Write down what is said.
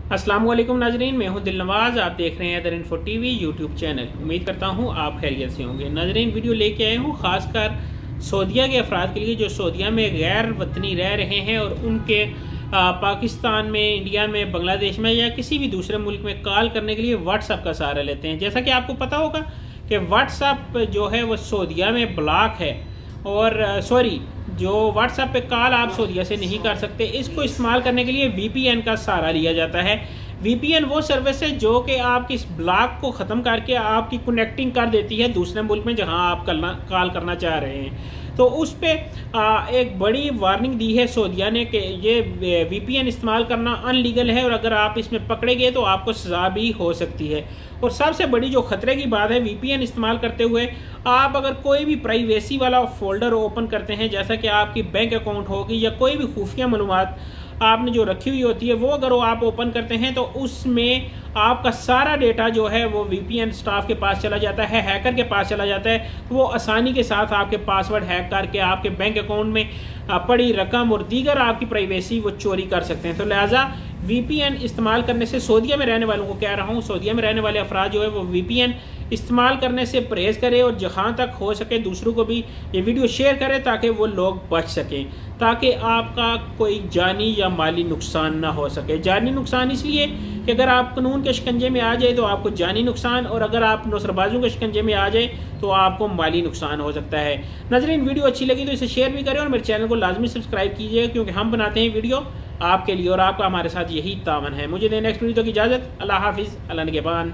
अस्सलाम वालेकुम नाजरीन, मैं हूं दिल नवाज। आप देख रहे हैं other info TV YouTube channel. उम्मीद करता हूं आप खैरियत से होंगे। नाजरीन, वीडियो लेके आए हूं खासकर सऊदीया के अफराद के लिए जो सऊदीया में गैर वतनी रह रहे हैं और उनके पाकिस्तान में, इंडिया में, बांग्लादेश में या किसी भी दूसरे मुल्क में कॉल करने के लिए व्हाट्सएप का सहारा लेते हैं। जैसा कि आपको पता होगा कि व्हाट्सएप जो है वो सऊदीया में ब्लॉक है और जो व्हाट्सएप पे कॉल आप सऊदीया से नहीं कर सकते। इसको इस्तेमाल करने के लिए वीपीएन का सहारा लिया जाता है। वीपीएन वो सर्विस है जो कि आपकी इस ब्लॉक को ख़त्म करके आपकी कनेक्टिंग कर देती है दूसरे मुल्क में जहां आप कॉल करना चाह रहे हैं। तो उस पर एक बड़ी वार्निंग दी है सऊदीया ने कि ये वीपीएन इस्तेमाल करना अनलीगल है और अगर आप इसमें पकड़े गए तो आपको सज़ा भी हो सकती है। और सबसे बड़ी जो ख़तरे की बात है, वीपीएन इस्तेमाल करते हुए आप अगर कोई भी प्राइवेसी वाला फोल्डर ओपन करते हैं, जैसा कि आपकी बैंक अकाउंट होगी या कोई भी खुफिया मालूमात आपने जो रखी हुई होती है, वो अगर आप ओपन करते हैं तो उसमें आपका सारा डेटा जो है वो वीपीएन स्टाफ के पास चला जाता है, हैकर के पास चला जाता है। वो आसानी के साथ आपके पासवर्ड हैक करके आपके बैंक अकाउंट में पड़ी रकम और दीगर आपकी प्राइवेसी वो चोरी कर सकते हैं। तो लिहाजा वीपीएन इस्तेमाल करने से सऊदीया में रहने वालों को कह रहा हूँ, सऊदीया में रहने वाले अफराद जो है वो वीपीएन इस्तेमाल करने से परहेज़ करें और जहाँ तक हो सके दूसरों को भी ये वीडियो शेयर करें ताकि वो लोग बच सकें, ताकि आपका कोई जानी या माली नुकसान ना हो सके। जानी नुकसान इसलिए कि अगर आप कानून के शिकंजे में आ जाए तो आपको जानी नुकसान, और अगर आप नौसरबाजों के शिकंजे में आ जाए तो आपको माली नुकसान हो सकता है। नाज़रीन, वीडियो अच्छी लगी तो इसे शेयर भी करें और मेरे चैनल को लाजमी सब्सक्राइब कीजिए, क्योंकि हम बनाते हैं वीडियो आपके लिए और आपका हमारे साथ यही तावन है। मुझे दें नेक्स्ट वीडियो की इजाज़त। अल्लाह हाफिज़, अल्लाह निगहबान।